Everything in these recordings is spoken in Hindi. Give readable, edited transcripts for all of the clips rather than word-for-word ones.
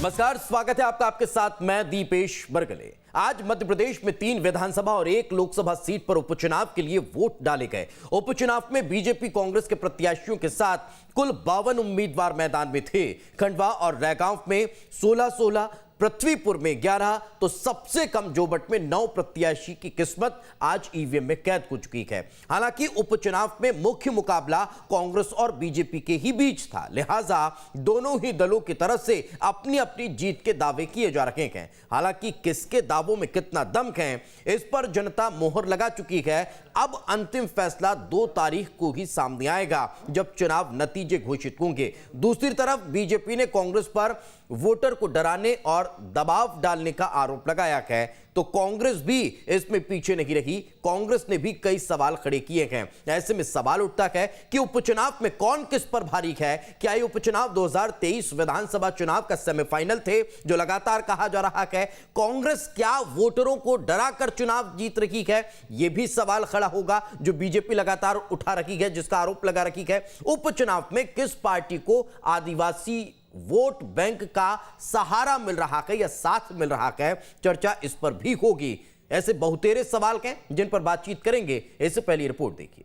नमस्कार, स्वागत है आपका। आपके साथ मैं दीपेश बरगले। आज मध्य प्रदेश में 3 विधानसभा और 1 लोकसभा सीट पर उपचुनाव के लिए वोट डाले गए। उपचुनाव में बीजेपी कांग्रेस के प्रत्याशियों के साथ कुल 52 उम्मीदवार मैदान में थे। खंडवा और रैगांव में 16-16, पृथ्वीपुर में 11 तो सबसे कम जोबट में 9 प्रत्याशी की किस्मत आज ईवीएम में कैद हो चुकी है। हालांकि उपचुनाव में मुख्य मुकाबला कांग्रेस और बीजेपी के ही बीच था, लिहाजा दोनों ही दलों की तरफ से अपनी अपनी जीत के दावे किए जा रहे हैं। हालांकि किसके दावों में कितना दम है, इस पर जनता मोहर लगा चुकी है। अब अंतिम फैसला 2 तारीख को ही सामने आएगा, जब चुनाव नतीजे घोषित होंगे। दूसरी तरफ बीजेपी ने कांग्रेस पर वोटर को डराने और दबाव डालने का आरोप लगाया है, तो कांग्रेस भी इसमें पीछे नहीं रही। कांग्रेस ने भी कई सवाल खड़े किए हैं। ऐसे में सवाल उठता है कि उपचुनाव में कौन किस पर भारी है। क्या ये उपचुनाव 2023 विधानसभा चुनाव का सेमीफाइनल थे, जो लगातार कहा जा रहा है? कांग्रेस क्या वोटरों को डराकर चुनाव जीत रही है? यह भी सवाल खड़ा होगा, जो बीजेपी लगातार उठा रही है, जिसका आरोप लगा रही है। उपचुनाव में किस पार्टी को आदिवासी वोट बैंक का सहारा मिल रहा है या साथ मिल रहा है, चर्चा इस पर भी होगी। ऐसे बहुतेरे सवाल हैं जिन पर बातचीत करेंगे। इससे पहले रिपोर्ट देखिए।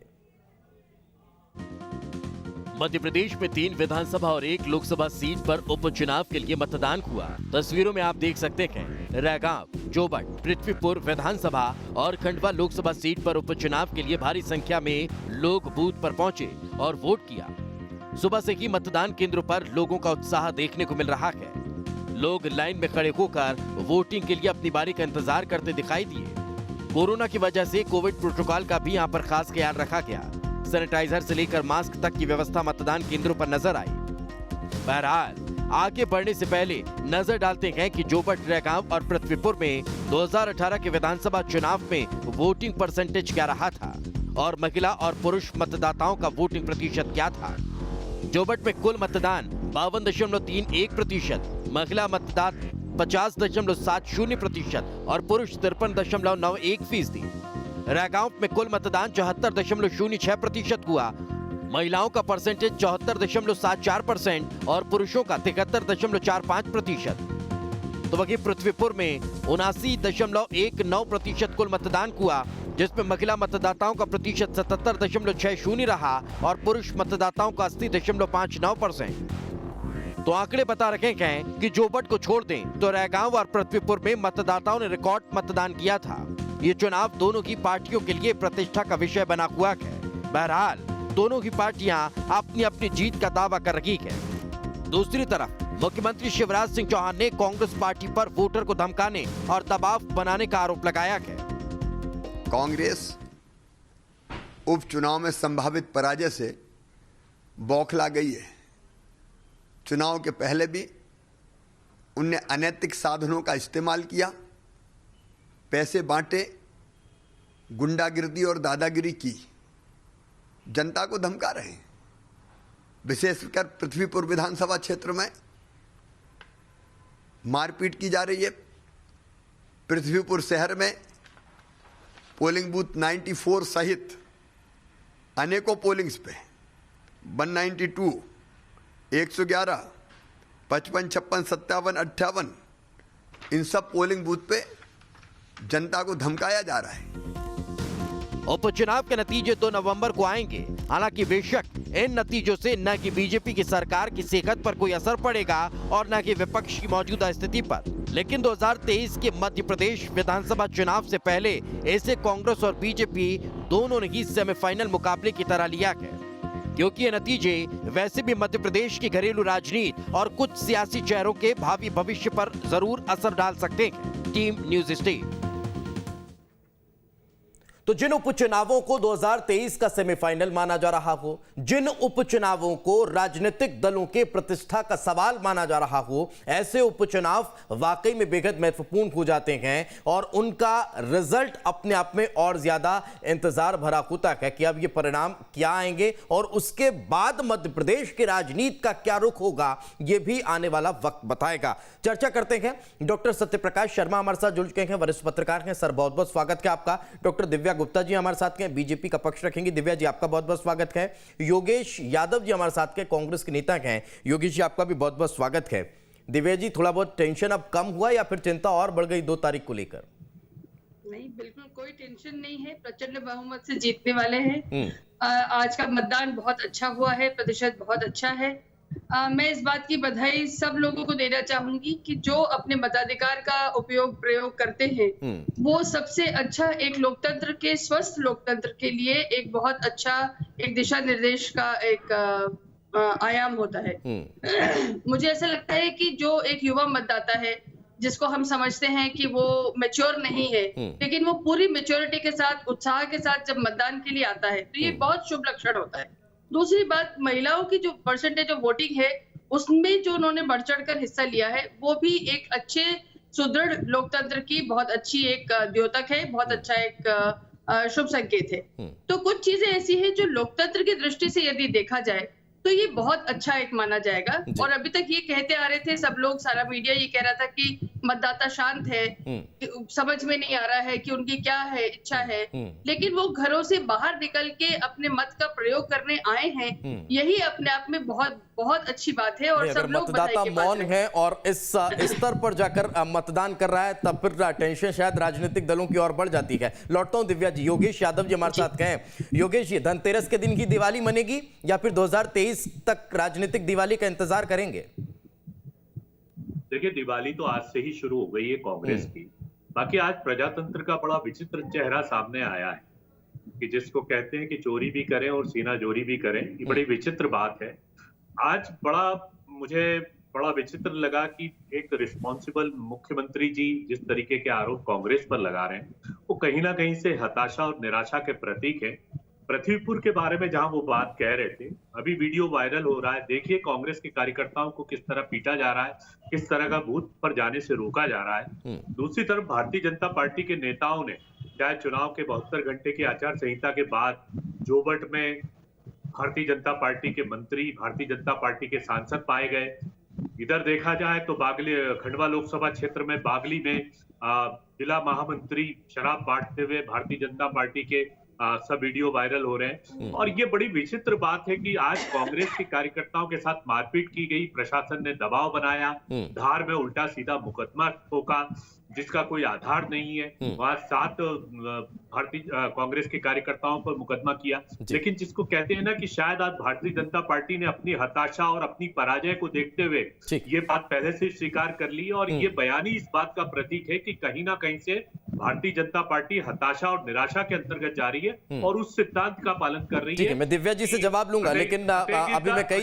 मध्य प्रदेश में 3 विधानसभा और 1 लोकसभा सीट पर उपचुनाव के लिए मतदान हुआ। तस्वीरों में आप देख सकते हैं रैगांव, जोबट, पृथ्वीपुर विधानसभा और खंडवा लोकसभा सीट पर उपचुनाव के लिए भारी संख्या में लोग बूथ पर पहुंचे और वोट किया। सुबह से ही मतदान केंद्रों पर लोगों का उत्साह देखने को मिल रहा है। लोग लाइन में खड़े होकर वोटिंग के लिए अपनी बारी का इंतजार करते दिखाई दिए। कोरोना की वजह से कोविड प्रोटोकॉल का भी यहां पर खास ख्याल रखा गया। सैनिटाइजर से लेकर मास्क तक की व्यवस्था मतदान केंद्रों पर नजर आई। बहरहाल आगे बढ़ने से पहले नजर डालते हैं कि जोबट, रैगांव और पृथ्वीपुर में 2018 के विधानसभा चुनाव में वोटिंग परसेंटेज क्या रहा था और महिला और पुरुष मतदाताओं का वोटिंग प्रतिशत क्या था। जोबट में कुल मतदान 52.31%, महिला मतदान 50.70% और पुरुष 53.91%। रैगांव में कुल मतदान 74.06% हुआ। महिलाओं का परसेंटेज 74.74% और पुरुषों का 73.45%। तो वहीं पृथ्वीपुर में 79.19% कुल मतदान हुआ, जिसमें महिला मतदाताओं का प्रतिशत 77.60 रहा और पुरुष मतदाताओं का 80.59%। तो आंकड़े बता रखे हैं कि जोबट को छोड़ दें तो रैगांव और पृथ्वीपुर में मतदाताओं ने रिकॉर्ड मतदान किया था। ये चुनाव दोनों ही पार्टियों के लिए प्रतिष्ठा का विषय बना हुआ है। बहरहाल दोनों ही पार्टियां अपनी अपनी जीत का दावा कर रही है। दूसरी तरफ मुख्यमंत्री शिवराज सिंह चौहान ने कांग्रेस पार्टी पर वोटर को धमकाने और दबाव बनाने का आरोप लगाया है। कांग्रेस उपचुनाव में संभावित पराजय से बौखला गई है। चुनाव के पहले भी उनने अनैतिक साधनों का इस्तेमाल किया, पैसे बांटे, गुंडागिर्दी और दादागिरी की, जनता को धमका रहे हैं। विशेषकर पृथ्वीपुर विधानसभा क्षेत्र में मारपीट की जा रही है। पृथ्वीपुर शहर में पोलिंग बूथ 94 सहित अनेकों पोलिंग्स पे 192, 111, 55, 56, 57, 58 इन सब पोलिंग बूथ पे जनता को धमकाया जा रहा है। उपचुनाव के नतीजे 2 नवंबर को आएंगे। हालांकि बेशक इन नतीजों से न कि बीजेपी की सरकार की सेहत पर कोई असर पड़ेगा और न कि विपक्ष की मौजूदा स्थिति पर, लेकिन 2023 के मध्य प्रदेश विधानसभा चुनाव से पहले इसे कांग्रेस और बीजेपी दोनों ने ही सेमीफाइनल मुकाबले की तरह लिया है, क्योंकि ये नतीजे वैसे भी मध्य प्रदेश की घरेलू राजनीति और कुछ सियासी चेहरों के भावी भविष्य पर जरूर असर डाल सकते हैं। Team news state. तो जिन उपचुनावों को 2023 का सेमीफाइनल माना जा रहा हो, जिन उपचुनावों को राजनीतिक दलों के प्रतिष्ठा का सवाल माना जा रहा हो, ऐसे उपचुनाव वाकई में बेहद महत्वपूर्ण हो जाते हैं और उनका रिजल्ट अपने आप में और ज्यादा इंतजार भरा होता है कि अब ये परिणाम क्या आएंगे और उसके बाद मध्य प्रदेश की राजनीति का क्या रुख होगा, ये भी आने वाला वक्त बताएगा। चर्चा करते हैं। डॉक्टर सत्यप्रकाश शर्मा हमारे साथ जुड़ चुके हैं, वरिष्ठ पत्रकार हैं। सर, बहुत बहुत स्वागत है आपका। डॉक्टर दिव्या गुप्ता जी हमारे साथ हैं, बीजेपी का पक्ष रखेंगे। दिव्या जी, आपका बहुत बहुत स्वागत है। योगेश यादव जी हमारे साथ के कांग्रेस के नेता हैं। योगेश जी, आपका भी बहुत बहुत स्वागत है। दिव्या जी, थोड़ा बहुत टेंशन अब कम हुआ या फिर चिंता और बढ़ गई 2 तारीख को लेकर? नहीं, बिल्कुल कोई टेंशन नहीं है। प्रचंड बहुमत से जीतने वाले हैं। आज का मतदान बहुत अच्छा हुआ है, प्रतिशत बहुत अच्छा है। मैं इस बात की बधाई सब लोगों को देना चाहूंगी कि जो अपने मताधिकार का प्रयोग करते हैं, वो सबसे अच्छा एक लोकतंत्र के, स्वस्थ लोकतंत्र के लिए एक बहुत अच्छा एक दिशा निर्देश का एक आयाम होता है। मुझे ऐसा लगता है कि जो एक युवा मतदाता है, जिसको हम समझते हैं कि वो मैच्योर नहीं है, लेकिन वो पूरी मैच्योरिटी के साथ, उत्साह के साथ जब मतदान के लिए आता है, तो ये बहुत शुभ लक्षण होता है। दूसरी बात, महिलाओं की जो परसेंटेज ऑफ वोटिंग है, उसमें जो उन्होंने बढ़ चढ़कर हिस्सा लिया है, वो भी एक अच्छे सुदृढ़ लोकतंत्र की बहुत अच्छी एक द्योतक है, बहुत अच्छा एक शुभ संकेत है। तो कुछ चीजें ऐसी हैं जो लोकतंत्र की दृष्टि से यदि देखा जाए तो ये बहुत अच्छा एक माना जाएगा। और अभी तक ये कहते आ रहे थे सब लोग, सारा मीडिया ये कह रहा था कि मतदाता शांत है, समझ में नहीं आ रहा है कि उनकी क्या है इच्छा है, लेकिन वो घरों से बाहर निकल के अपने मत का प्रयोग करने आए हैं। यही अपने आप में बहुत बहुत अच्छी बात है। और सब लोग मतदाता मौन है और इस स्तर पर जाकर मतदान कर रहा है, तब फिर टेंशन शायद राजनीतिक दलों की ओर बढ़ जाती है। लौटता हूं दिव्या जी, योगेश यादव जी हमारे साथ कहें। योगेश जी, धनतेरस के दिन की दिवाली मनेगी या फिर 2023 तक राजनीतिक दिवाली का इंतजार करेंगे? देखिए, दिवाली तो आज से ही शुरू हो गई है कांग्रेस की। बाकी आज प्रजातंत्र का बड़ा विचित्र चेहरा सामने आया है कि जिसको कहते हैं कि चोरी भी करें और सीना जोरी भी करें। ये बड़ी विचित्र बात है। आज मुझे बड़ा विचित्र लगा कि एक रिस्पॉन्सिबल मुख्यमंत्री जी जिस तरीके के आरोप कांग्रेस पर लगा रहे हैं, वो कहीं ना कहीं से हताशा और निराशा के प्रतीक है। पृथ्वीपुर के बारे में जहां वो बात कह रहे थे, अभी वीडियो वायरल हो रहा है। देखिए कांग्रेस के कार्यकर्ताओं को किस तरह पीटा जा रहा है, किस तरह का बूथ पर जाने से रोका जा रहा है। दूसरी तरफ भारतीय जनता पार्टी के नेताओं ने चाहे चुनाव के 72 घंटे की आचार संहिता के बाद जोबट में भारतीय जनता पार्टी के मंत्री, भारतीय जनता पार्टी के सांसद पाए गए। इधर देखा जाए तो खंडवा लोकसभा क्षेत्र में बागली में जिला महामंत्री शराब बांटते हुए भारतीय जनता पार्टी के सब वीडियो वायरल हो रहे हैं। और ये बड़ी विचित्र बात है कि आज कांग्रेस के कार्यकर्ताओं के साथ मारपीट की गई, प्रशासन ने दबाव बनाया, धार में उल्टा सीधा मुकदमा ठोका जिसका कोई आधार नहीं है। वहां 7 भारतीय कांग्रेस के कार्यकर्ताओं पर मुकदमा किया। लेकिन जिसको कहते हैं ना कि शायद आज भारतीय जनता पार्टी ने अपनी हताशा और अपनी पराजय को देखते हुए ये बात पहले से स्वीकार कर ली। और ये बयान ही इस बात का प्रतीक है कि कहीं ना कहीं से भारतीय जनता पार्टी हताशा और निराशा के अंतर्गत जा रही है और उस सिद्धांत का पालन कर रही है। मैं दिव्या जी से जवाब लूंगा, लेकिन अभी मैं कई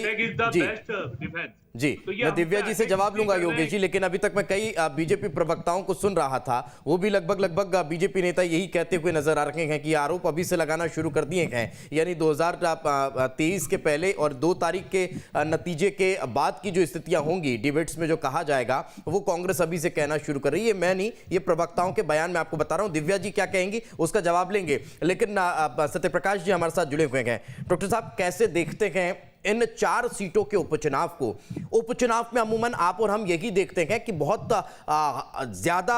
जी तो मैं दिव्या जी से जवाब लूंगा योगेश जी, लेकिन अभी तक मैं कई बीजेपी प्रवक्ताओं को सुन रहा था, वो भी लगभग बीजेपी नेता यही कहते हुए नजर आ रहे हैं कि आरोप अभी से लगाना शुरू कर दिए हैं। यानी 2023 के पहले और 2 तारीख के नतीजे के बाद की जो स्थितियां होंगी डिबेट्स में, जो कहा जाएगा, वो कांग्रेस अभी से कहना शुरू कर रही है। मैं नहीं, ये प्रवक्ताओं के बयान में आपको बता रहा हूं। दिव्या जी क्या कहेंगी उसका जवाब लेंगे, लेकिन सत्यप्रकाश जी हमारे साथ जुड़े हुए हैं। डॉक्टर साहब, कैसे देखते हैं इन 4 सीटों के उपचुनाव को? उपचुनाव में अमूमन आप और हम यही देखते हैं कि बहुत ज्यादा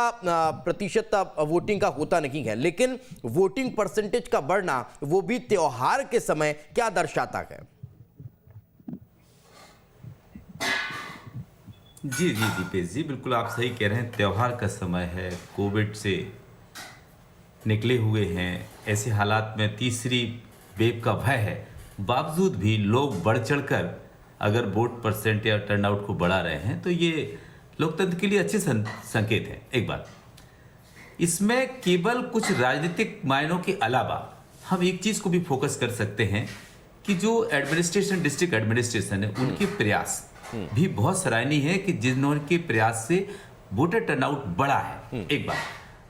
प्रतिशत वोटिंग का होता नहीं है, लेकिन वोटिंग परसेंटेज का बढ़ना, वो भी त्योहार के समय, क्या दर्शाता है? जी दीपेश जी, बिल्कुल आप सही कह रहे हैं। त्योहार का समय है, कोविड से निकले हुए हैं, ऐसे हालात में तीसरी वेव का भय है, बावजूद भी लोग बढ़ चढ़कर अगर वोट परसेंट या टर्नआउट को बढ़ा रहे हैं तो ये लोकतंत्र के लिए अच्छे संकेत है। एक बात, इसमें केवल कुछ राजनीतिक मायनों के अलावा हम एक चीज को भी फोकस कर सकते हैं कि जो एडमिनिस्ट्रेशन, डिस्ट्रिक्ट एडमिनिस्ट्रेशन है, उनके प्रयास भी बहुत सराहनीय है कि जिनके प्रयास से वोटर टर्नआउट बढ़ा है। एक बात,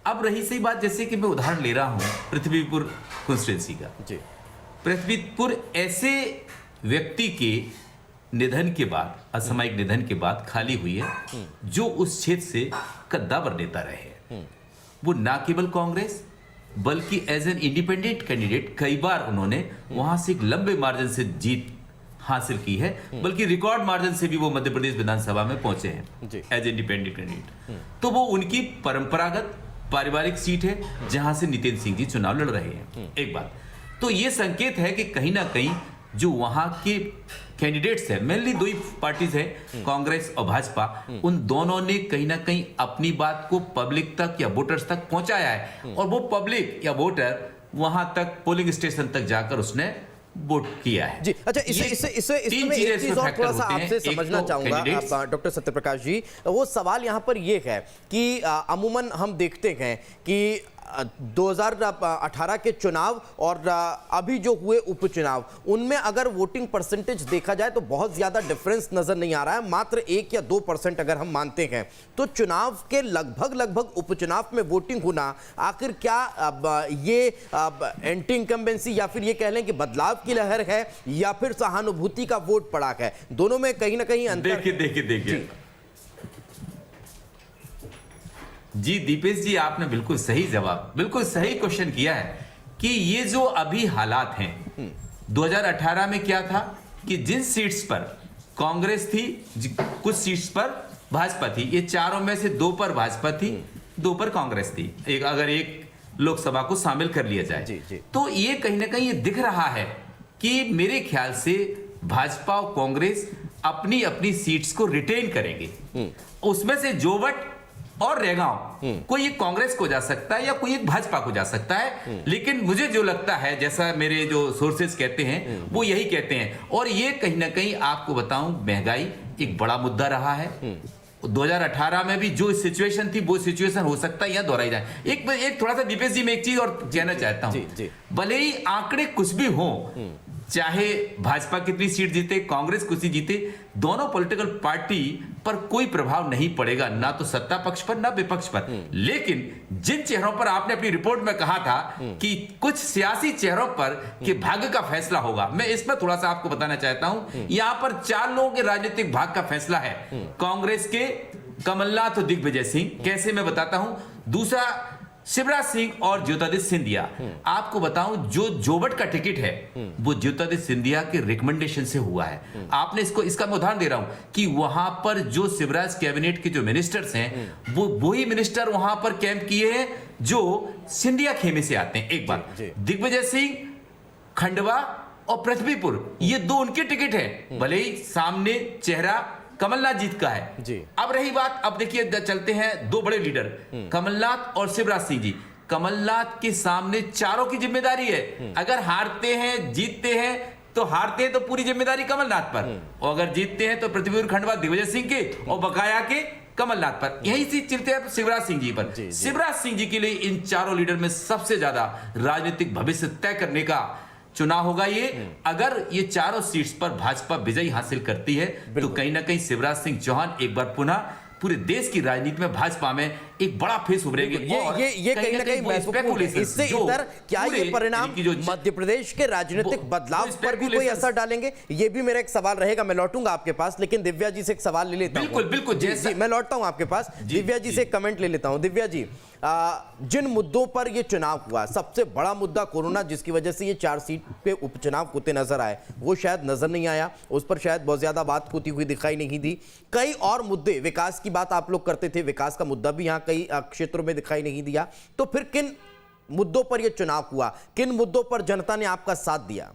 अब रही सही बात, जैसे कि मैं उदाहरण ले रहा हूं पृथ्वीपुर कॉन्स्टिट्यूंसी का। जी, पृथ्वीपुर ऐसे व्यक्ति के निधन के बाद, असामयिक निधन के बाद खाली हुई है जो उस क्षेत्र से कद्दावर नेता रहे। वो ना केवल कांग्रेस बल्कि एज एन इंडिपेंडेंट कैंडिडेट कई बार उन्होंने वहां से एक लंबे मार्जिन से जीत हासिल की है, बल्कि रिकॉर्ड मार्जिन से भी वो मध्य प्रदेश विधानसभा में पहुंचे हैं एज इंडिपेंडेंट कैंडिडेट। तो वो उनकी परंपरागत पारिवारिक सीट है जहां से नितिन सिंह जी चुनाव लड़ रहे हैं। एक बात तो ये संकेत है कि कहीं ना कहीं जो वहां के कैंडिडेट्स हैं, मेनली दो ही पार्टीज हैं, कांग्रेस और भाजपा, उन दोनों ने कहीं ना कहीं अपनी बात को पब्लिक तक या वोटर्स तक पहुंचाया है, और वो पब्लिक या वोटर वहां तक पोलिंग स्टेशन तक जाकर उसने वोट किया है। जी अच्छा, इसमें एक चीज और थोड़ा सा आपसे समझना चाहूंगा डॉक्टर सत्यप्रकाश जी, वो सवाल यहाँ पर ये है कि अमूमन हम देखते हैं कि 2018 के चुनाव और अभी जो हुए उपचुनाव, उनमें अगर वोटिंग परसेंटेज देखा जाए तो बहुत ज्यादा डिफरेंस नजर नहीं आ रहा है, मात्र 1 या 2% अगर हम मानते हैं तो चुनाव के लगभग उपचुनाव में वोटिंग होना आखिर क्या ये एंटी इनकम्बेंसी या फिर ये कह लें कि बदलाव की लहर है या फिर सहानुभूति का वोट पड़ा है? दोनों में कहीं ना कहीं अंतर। देखिए जी दीपेश जी, आपने बिल्कुल सही जवाब, बिल्कुल सही क्वेश्चन किया है कि ये जो अभी हालात हैं, 2018 में क्या था कि जिन सीट्स पर कांग्रेस थी, कुछ सीट्स पर भाजपा थी, ये चारों में से 2 पर भाजपा थी, 2 पर कांग्रेस थी, अगर एक लोकसभा को शामिल कर लिया जाए तो ये कहीं ना कहीं ये दिख रहा है कि मेरे ख्याल से भाजपा और कांग्रेस अपनी अपनी सीट्स को रिटेन करेंगे। उसमें से जोवट और रेगांव कोई एक कांग्रेस को जा सकता है या कोई एक भाजपा को जा सकता है, लेकिन मुझे जो लगता है, जैसा मेरे जो सोर्सेस कहते हैं वो यही कहते हैं, और ये कहीं ना कहीं आपको बताऊं, महंगाई एक बड़ा मुद्दा रहा है। 2018 में भी जो सिचुएशन थी वो सिचुएशन हो सकता है यहाँ दोहराई जाए। एक थोड़ा सा दीपेश जी, मैं एक चीज और कहना चाहता हूं, भले ही आंकड़े कुछ भी हो, चाहे भाजपा कितनी सीट जीते, कांग्रेस कुछ जीते, दोनों पॉलिटिकल पार्टी पर कोई प्रभाव नहीं पड़ेगा, ना तो सत्ता पक्ष पर ना विपक्ष पर। लेकिन जिन चेहरों पर आपने अपनी रिपोर्ट में कहा था कि कुछ सियासी चेहरों पर कि भाग्य का फैसला होगा, मैं इसमें थोड़ा सा आपको बताना चाहता हूं, यहां पर 4 लोगों के राजनीतिक भाग्य का फैसला है। कांग्रेस के कमलनाथ और दिग्विजय सिंह, कैसे मैं बताता हूं, दूसरा शिवराज सिंह और ज्योतिरादित्य सिंधिया। आपको बताऊं, जो जोवट का टिकट है वो ज्योतिरादित्य सिंधिया के रिकमेंडेशन से हुआ है। आपने इसका मैं उदाहरण दे रहा हूं कि वहां पर जो शिवराज कैबिनेट के जो मिनिस्टर्स हैं वो वही मिनिस्टर वहां पर कैंप किए हैं जो सिंधिया खेमे से आते हैं। एक बार दिग्विजय सिंह, खंडवा और पृथ्वीपुर, ये 2 उनके टिकट है, भले ही सामने चेहरा कमलनाथ जीत का है जी। अब रही बात, अब देखिए चलते हैं 2 बड़े लीडर कमलनाथ और शिवराज सिंह जी। कमलनाथ के सामने चारों की जिम्मेदारी है, अगर हारते हैं जीतते हैं तो हारते हैं तो पूरी जिम्मेदारी कमलनाथ पर, और अगर जीतते हैं तो पृथ्वीपुर, खंडवा दिग्विजय सिंह के और बकाया के कमलनाथ पर। यही चीज चलते हैं शिवराज सिंह जी पर। शिवराज सिंह जी के लिए इन चारों लीडर में सबसे ज्यादा राजनीतिक भविष्य तय करने का चुनाव होगा ये। अगर ये चारों सीट्स पर भाजपा विजय हासिल करती है तो कहीं ना कहीं शिवराज सिंह चौहान एक बार पुनः पूरे देश की राजनीति में भाजपा में एक बड़ा फेस उभरेंगे। ये कहीं ना कहीं महत्वपूर्ण है। इससे इधर क्या ये परिणाम मध्य प्रदेश के राजनीतिक बदलाव पर भी कोई असर डालेंगे? ये भी मेरा एक सवाल रहेगा, मैं लौटूंगा आपके पास, लेकिन दिव्या जी से एक सवाल ले लेता हूं। बिल्कुल जी, मैं लौटता हूं आपके पास। दिव्या जी से एक कमेंट ले लेता हूं। दिव्या जी, जिन मुद्दों पर ये चुनाव हुआ, सबसे बड़ा मुद्दा कोरोना, जिसकी वजह से ये 4 सीट पे उपचुनाव होते नजर आए, वो शायद नजर नहीं आया, उस पर शायद बहुत ज्यादा बात होती हुई दिखाई नहीं दी। कई और मुद्दे, विकास की बात आप लोग करते थे, विकास का मुद्दा भी यहाँ कई क्षेत्रों में दिखाई नहीं दिया। तो फिर किन मुद्दों पर यह चुनाव हुआ, किन मुद्दों पर जनता ने आपका साथ दिया?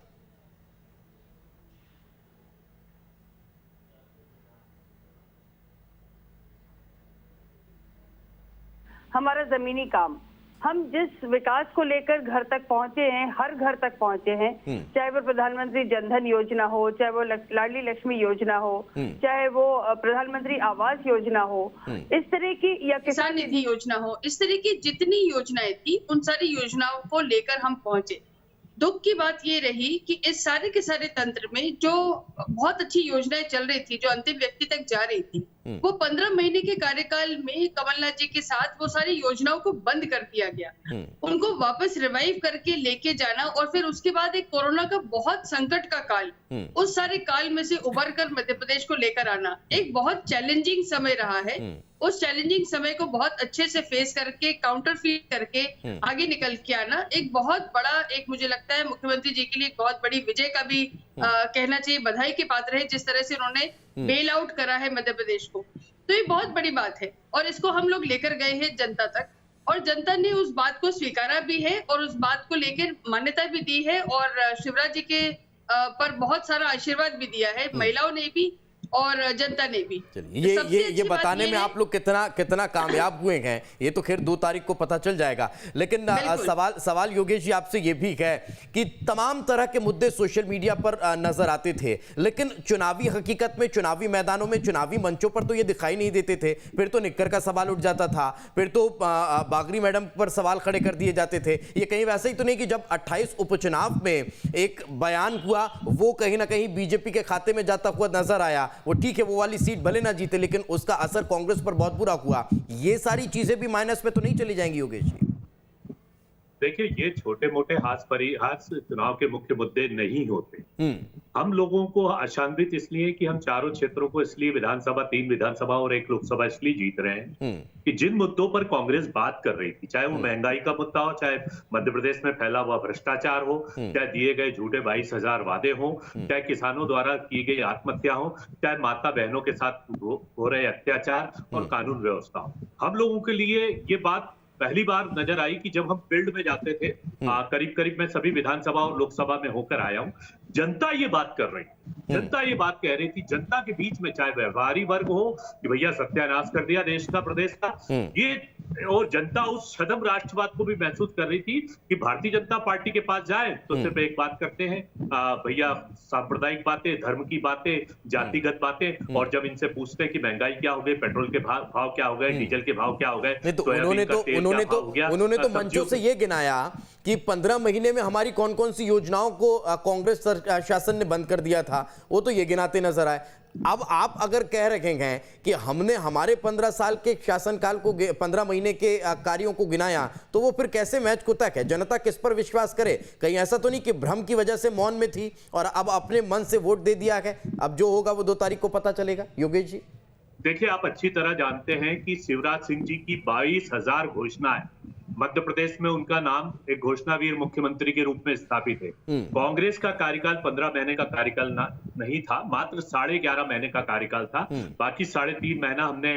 हमारा जमीनी काम, हम जिस विकास को लेकर घर तक पहुंचे हैं, हर घर तक पहुंचे हैं, चाहे वो प्रधानमंत्री जनधन योजना हो, चाहे वो लाडली लक्ष्मी योजना हो, चाहे वो प्रधानमंत्री आवास योजना हो, इस तरह की, या किसान निधि योजना हो, इस तरह की जितनी योजनाएं थी उन सारी योजनाओं को लेकर हम पहुंचे। दुख की बात ये रही कि इस सारे के सारे तंत्र में जो बहुत अच्छी योजनाएं चल रही थी, जो अंतिम व्यक्ति तक जा रही थी, वो 15 महीने के कार्यकाल में कमलनाथ जी के साथ वो सारी योजनाओं को बंद कर दिया गया। उनको वापस रिवाइव करके लेके जाना, और फिर उसके बाद एक कोरोना का बहुत संकट का काल, उस सारे काल में से उबर कर मध्य प्रदेश को लेकर आना एक बहुत चैलेंजिंग समय रहा है। उस चैलेंजिंग समय को बहुत अच्छे से फेस करके, काउंटर फीट करके आगे निकल के आना एक बहुत बड़ा, एक मुझे लगता है मुख्यमंत्री जी के लिए एक बहुत बड़ी विजय का भी कहना चाहिए, बधाई के पात्र है जिस तरह से उन्होंने बेल आउट करा है मध्य प्रदेश को। तो ये बहुत बड़ी बात है और इसको हम लोग लेकर गए हैं जनता तक, और जनता ने उस बात को स्वीकारा भी है और उस बात को लेकर मान्यता भी दी है। और शिवराज जी के पर बहुत सारा आशीर्वाद भी दिया है, महिलाओं ने भी और जनता ने भी। चलिए ये बताने में आप लोग कितना कामयाब हुए हैं ये तो खैर 2 तारीख को पता चल जाएगा। लेकिन सवाल योगेश जी आपसे ये भी है कि तमाम तरह के मुद्दे सोशल मीडिया पर नजर आते थे, लेकिन चुनावी हकीकत में, चुनावी मैदानों में, चुनावी मंचों पर तो ये दिखाई नहीं देते थे। फिर तो निक्कर का सवाल उठ जाता था, फिर तो बागरी मैडम पर सवाल खड़े कर दिए जाते थे। ये कहीं वैसे ही तो नहीं कि जब 28 उपचुनाव में एक बयान हुआ वो कहीं ना कहीं बीजेपी के खाते में जाता हुआ नजर आया। वो ठीक है, वो वाली सीट भले ना जीते, लेकिन उसका असर कांग्रेस पर बहुत बुरा हुआ। ये सारी चीजें भी माइनस में तो नहीं चली जाएंगी योगेश जी? देखिए, ये छोटे मोटे हाथ चुनाव के मुख्य मुद्दे नहीं होते। हम लोगों को आशान्वित इसलिए कि हम चारों क्षेत्रों को इसलिए विधानसभा, 3 विधानसभा और 1 लोकसभा इसलिए जीत रहे हैं कि जिन मुद्दों पर कांग्रेस बात कर रही थी, चाहे वो महंगाई का मुद्दा हो, चाहे मध्य प्रदेश में फैला हुआ भ्रष्टाचार हो, चाहे दिए गए झूठे 22,000 वादे हो, चाहे किसानों द्वारा की गई आत्महत्या हो, चाहे माता बहनों के साथ हो रहे अत्याचार और कानून व्यवस्था हो, हम लोगों के लिए ये बात पहली बार नजर आई कि जब हम फील्ड में जाते थे। करीब मैं सभी विधानसभा और लोकसभा में होकर आया हूं, जनता ये बात कर रही, जनता ये बात कह रही थी। जनता के बीच में चाहे व्यापारी वर्ग हो कि भैया सत्यानाश कर दिया देश का, प्रदेश का, ये, और जनता उस छद्म राष्ट्रवाद को भी महसूस कर रही थी कि भारतीय जनता पार्टी के पास जाए तो सिर्फ एक बात करते हैं, भैया सांप्रदायिक बातें, धर्म की बातें, जातिगत बातें, और जब इनसे पूछते हैं कि महंगाई क्या हो गई, पेट्रोल के भाव क्या हो गए, डीजल के भाव क्या हो गए, तो उन्होंने तो मंचों से ये गिनाया कि 15 महीने में हमारी कौन कौन सी योजनाओं को कांग्रेस शासन ने बंद कर दिया था, वो तो ये गिनाते नजर आए। अब आप अगर कह रहे हैं कि हमने हमारे 15 साल के शासनकाल को, 15 महीने के कार्यों को गिनाया, तो वो फिर कैसे मैच होता है? जनता किस पर विश्वास करे? कहीं ऐसा तो नहीं कि भ्रम की वजह से मौन में थी और अब अपने मन से वोट दे दिया है? अब जो होगा वो 2 तारीख को पता चलेगा। योगेश जी, देखिए, आप अच्छी तरह जानते हैं कि शिवराज सिंह जी की 22,000 घोषणाएं, मध्य प्रदेश में उनका नाम एक घोषणावीर मुख्यमंत्री के रूप में स्थापित है। कांग्रेस का कार्यकाल 15 महीने का कार्यकाल नहीं था, मात्र 11.5 महीने का कार्यकाल था। बाकी 3.5 महीना हमने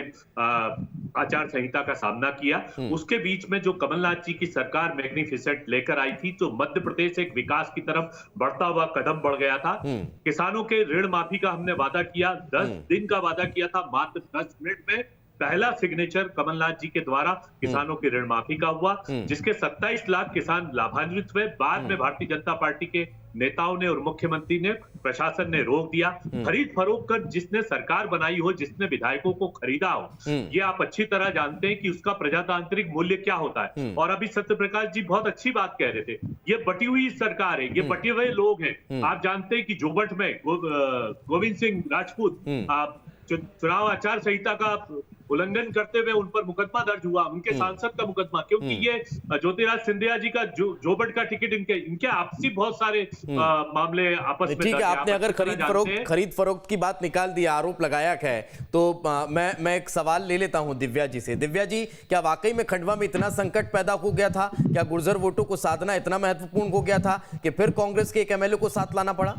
आचार संहिता का सामना किया। उसके बीच में जो कमलनाथ जी की सरकार मैग्निफिसेंट लेकर आई थी, तो मध्य प्रदेश एक विकास की तरफ बढ़ता हुआ कदम बढ़ गया था। किसानों के ऋण माफी का हमने वादा किया, 10 दिन का वादा किया था, मात्र 10 मिनट में पहला सिग्नेचर कमलनाथ जी के द्वारा किसानों की ऋण माफी का हुआ, जिसके 27 लाख किसान लाभान्वित हुए। बाद में भारतीय जनता पार्टी के नेताओं ने और मुख्यमंत्री ने, प्रशासन ने रोक दिया। खरीद फरोख्त कर जिसने सरकार बनाई हो, जिसने विधायकों को खरीदा हो, ये आप अच्छी तरह जानते हैं कि उसका प्रजातांत्रिक मूल्य क्या होता है। और अभी सत्य प्रकाश जी बहुत अच्छी बात कह रहे थे, ये बटी हुई सरकार है, ये बटे हुए लोग हैं। आप जानते हैं कि जोबट में गोविंद सिंह राजपूत चुनाव आचार संहिता का उल्लंघन करते हुए उन पर मुकदमा दर्ज हुआ, उनके सांसद का मुकदमा, क्योंकि ये ज्योतिराज सिंधिया जी का जोबट का टिकट इनके आपसी बहुत सारे मामले आपस में। ठीक है, आपने अगर खरीद फरोख्त की बात निकाल दी, आरोप लगाया है, तो मैं एक सवाल ले लेता हूं दिव्या जी से। दिव्या जी, क्या वाकई में खंडवा में इतना संकट पैदा हो गया था? क्या गुर्जर वोटों को साधना इतना महत्वपूर्ण हो गया था कि फिर कांग्रेस के एक एमएलए को साथ लाना पड़ा?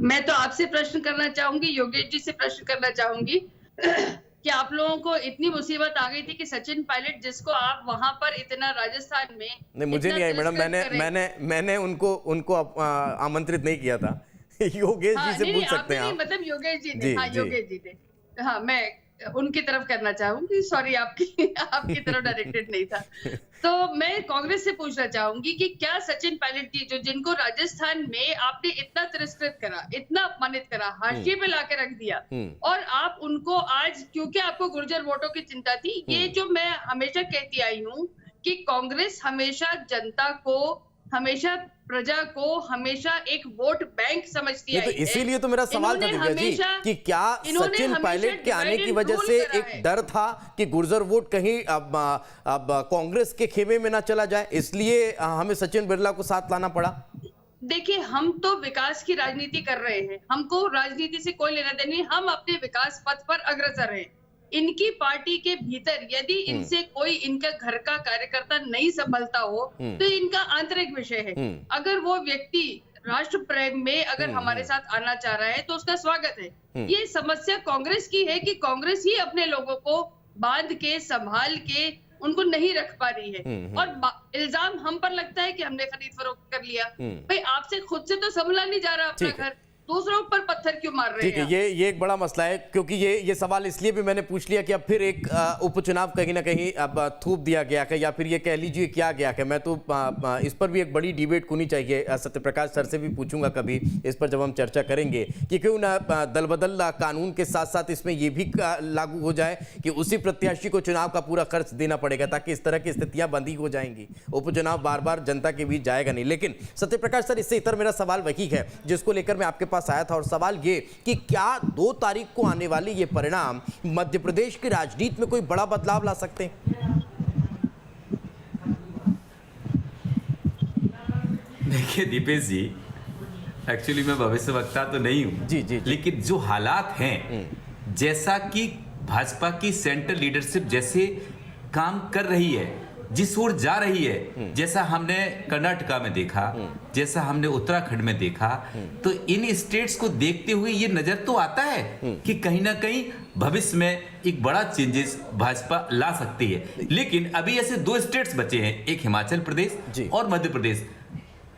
मैं तो आपसे प्रश्न करना चाहूंगी, योगेश जी से प्रश्न करना चाहूंगी कि आप लोगों को इतनी मुसीबत आ गई थी कि सचिन पायलट, जिसको आप वहां पर इतना राजस्थान में, नहीं मुझे नहीं आई मैडम, मैंने उनको आमंत्रित नहीं किया था। योगेश जी से पूछ सकते हैं आप। मतलब योगेश जी ने, हाँ योगेश जी ने, हाँ मैं उनकी तरफ करना चाहूंगी, सॉरी आपकी तरफ डायरेक्टेड नहीं था। तो मैं कांग्रेस से पूछना चाहूंगी कि क्या सचिन पायलट जी, जो जिनको राजस्थान में आपने इतना तिरस्कृत करा, इतना अपमानित करा, हाशिए पे लाके रख दिया, और आप उनको आज, क्योंकि आपको गुर्जर वोटों की चिंता थी, ये जो मैं हमेशा कहती आई हूँ कि कांग्रेस हमेशा जनता को, हमेशा प्रजा को, हमेशा एक वोट बैंक समझती है। तो इसीलिए तो मेरा सवाल था दिव्या जी कि क्या सचिन पायलट के आने की वजह से एक डर था कि गुर्जर वोट कहीं अब कांग्रेस के खेमे में ना चला जाए, इसलिए हमें सचिन बिरला को साथ लाना पड़ा? देखिए, हम तो विकास की राजनीति कर रहे हैं, हमको राजनीति से कोई लेना देना नहीं, हम अपने विकास पथ पर अग्रसर हैं। इनकी पार्टी के भीतर यदि इनसे कोई इनका घर का कार्यकर्ता नहीं संभलता हो तो इनका आंतरिक विषय है। अगर वो व्यक्ति राष्ट्र प्रेम में अगर हमारे साथ आना चाह रहा है तो उसका स्वागत है। ये समस्या कांग्रेस की है कि कांग्रेस ही अपने लोगों को बांध के, संभाल के, उनको नहीं रख पा रही है। और इल्जाम हम पर लगता है कि हमने खरीद फरोख्त कर लिया। भाई आपसे खुद से तो संभला नहीं जा रहा अपना घर, दूसरों पर पत्थर क्यों मार रहे हैं? ठीक है, ये एक बड़ा मसला है, क्योंकि ये सवाल इसलिए भी मैंने पूछ लिया कि अब फिर एक उपचुनाव कहीं ना कहीं अब थूप दिया गया है, या फिर ये कह लीजिए क्या गया है। मैं तो इस पर भी एक बड़ी डिबेट होनी चाहिए। सत्यप्रकाश सर से भी पूछूंगा कभी इस पर जब हम चर्चा करेंगे कि क्यों ना दल बदल कानून के साथ साथ इसमें यह भी लागू हो जाए कि उसी प्रत्याशी को चुनाव का पूरा खर्च देना पड़ेगा, ताकि इस तरह की स्थितियां बंदी हो जाएंगी। उपचुनाव बार बार जनता के बीच जाएगा नहीं। लेकिन सत्यप्रकाश सर, इससे इतर मेरा सवाल वही है जिसको लेकर मैं आपके पास आया था, और सवाल ये कि क्या 2 तारीख को आने वाले ये परिणाम मध्य प्रदेश की राजनीति में कोई बड़ा बदलाव ला सकते हैं? देखिए दीपेश जी, एक्चुअली मैं भविष्यवक्ता तो नहीं हूं जी, लेकिन जो हालात हैं, जैसा कि भाजपा की सेंट्रल लीडरशिप जैसे काम कर रही है, जिस ओर जा रही है, जैसा हमने कर्नाटका में देखा, जैसा हमने उत्तराखंड में देखा, तो इन स्टेट्स को देखते हुए ये नजर तो आता है कि कहीं ना कहीं भविष्य में एक बड़ा चेंजेस भाजपा ला सकती है। लेकिन अभी ऐसे 2 स्टेट्स बचे हैं, एक हिमाचल प्रदेश और मध्य प्रदेश।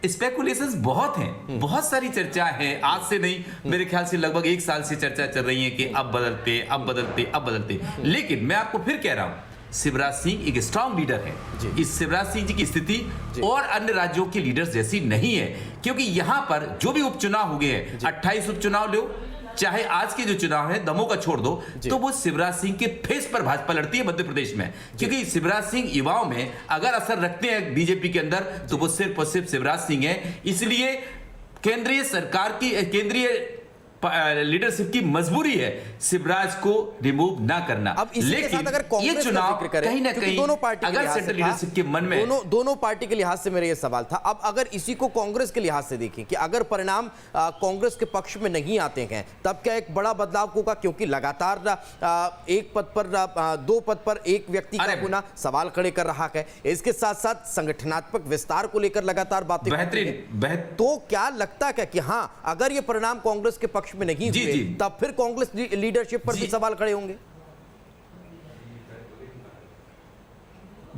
स्पेकुलेशंस बहुत हैं, बहुत सारी चर्चा है, आज से नहीं, मेरे ख्याल से लगभग 1 साल से चर्चा चल रही है कि अब बदलते, अब बदलते, अब बदलते। लेकिन मैं आपको फिर कह रहा हूं, शिवराज सिंह एक स्ट्रॉन्ग लीडर है। इस शिवराज सिंह जी की स्थिति और अन्य राज्यों के लीडर्स जैसी नहीं है, क्योंकि यहां पर जो भी उपचुनाव हो गए हैं, 28 उपचुनाव लो, चाहे आज के जो चुनाव है दमोह का छोड़ दो, तो वो शिवराज सिंह के फेस पर भाजपा लड़ती है मध्य प्रदेश में। क्योंकि शिवराज सिंह युवाओं में अगर असर रखते हैं बीजेपी के अंदर, तो वो सिर्फ और सिर्फ शिवराज सिंह है। इसलिए केंद्रीय सरकार की, केंद्रीय लीडरशिप की मजबूरी है शिवराज को रिमूव ना करना। अब इसी के साथ अगर कांग्रेस ये चुनाव का जिक्र करें, कहीं ना कहीं दोनों पार्टी अगर सेंट्रल लीडरशिप के मन में दोनों पार्टी के लिहाज से मेरा ये सवाल था। अब अगर इसी को कांग्रेस के लिहाज से देखें कि अगर परिणाम कांग्रेस के पक्ष में नहीं आते हैं, तब क्या एक बड़ा बदलाव होगा? क्योंकि लगातार 1 पद पर 2 पद पर एक व्यक्ति का गुना सवाल खड़े कर रहा है। इसके साथ साथ संगठनात्मक विस्तार को लेकर लगातार बातें बेहतरीन। तो क्या लगता है कि हाँ, अगर ये परिणाम कांग्रेस के पक्ष में नहीं हुए, तब फिर कांग्रेस लीडरशिप पर भी सवाल खड़े होंगे?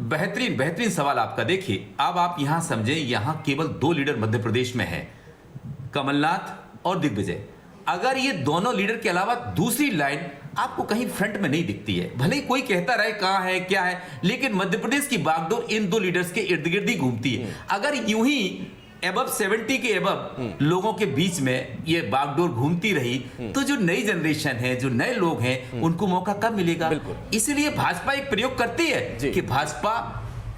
बेहतरीन सवाल आपका। देखिए, अब आप यहां समझें, यहां केवल 2 लीडर मध्य प्रदेश में हैं, कमलनाथ और दिग्विजय। अगर ये दोनों लीडर के अलावा दूसरी लाइन आपको कहीं फ्रंट में नहीं दिखती है, भले ही कोई कहता रहे कहां है क्या है, लेकिन मध्य प्रदेश की बागडोर इन 2 लीडर्स के इर्द गिर्द ही घूमती है। अगर यूं ही एबव 70 के एबव लोगों के बीच में ये बागडोर घूमती रही, तो जो नई जनरेशन है, जो नए लोग हैं, उनको मौका कब मिलेगा? इसलिए भाजपा एक प्रयोग करती है कि भाजपा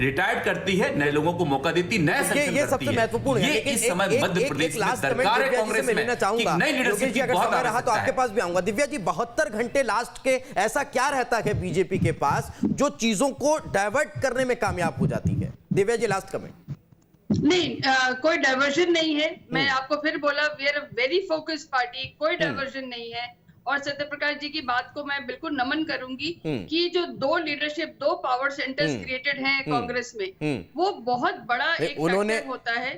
रिटायर्ड करती है, नए लोगों को मौका देती, नए संगठन ये सबसे महत्वपूर्ण है। इस समय मध्य प्रदेश में सरकार है कांग्रेस में लेना चाहूंगा, नई लीडरशिप की बहुत रहा तो आपके पास भी आऊंगा। दिव्या जी, 72 घंटे लास्ट के ऐसा क्या रहता है बीजेपी के पास जो चीजों को डाइवर्ट करने में कामयाब हो जाती है? Divya ji, last comment. नहीं, कोई डाइवर्जन नहीं है। मैं आपको फिर बोला, we are a very focused party, कोई डाइवर्जन नहीं है। और सत्यप्रकाश जी की बात को मैं बिल्कुल नमन करूंगी कि जो 2 लीडरशिप, 2 पावर सेंटर्स क्रिएटेड हैं कांग्रेस में, वो बहुत बड़ा एक फैक्टर होता है।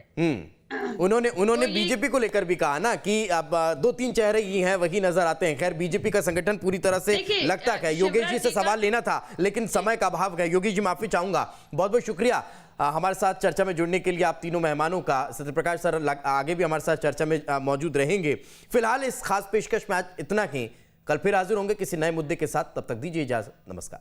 उन्होंने बीजेपी को लेकर भी कहा ना कि अब 2-3 चेहरे ही हैं, वही नजर आते हैं। खैर, बीजेपी का संगठन पूरी तरह से लगता है। योगेश जी से सवाल लेना था, लेकिन समय का अभाव है। योगेश जी, माफी चाहूंगा, बहुत बहुत शुक्रिया हमारे साथ चर्चा में जुड़ने के लिए आप तीनों मेहमानों का। सत्यप्रकाश सर आगे भी हमारे साथ चर्चा में मौजूद रहेंगे। फिलहाल इस खास पेशकश में आज इतना ही। कल फिर हाजिर होंगे किसी नए मुद्दे के साथ, तब तक दीजिए इजाजत। नमस्कार।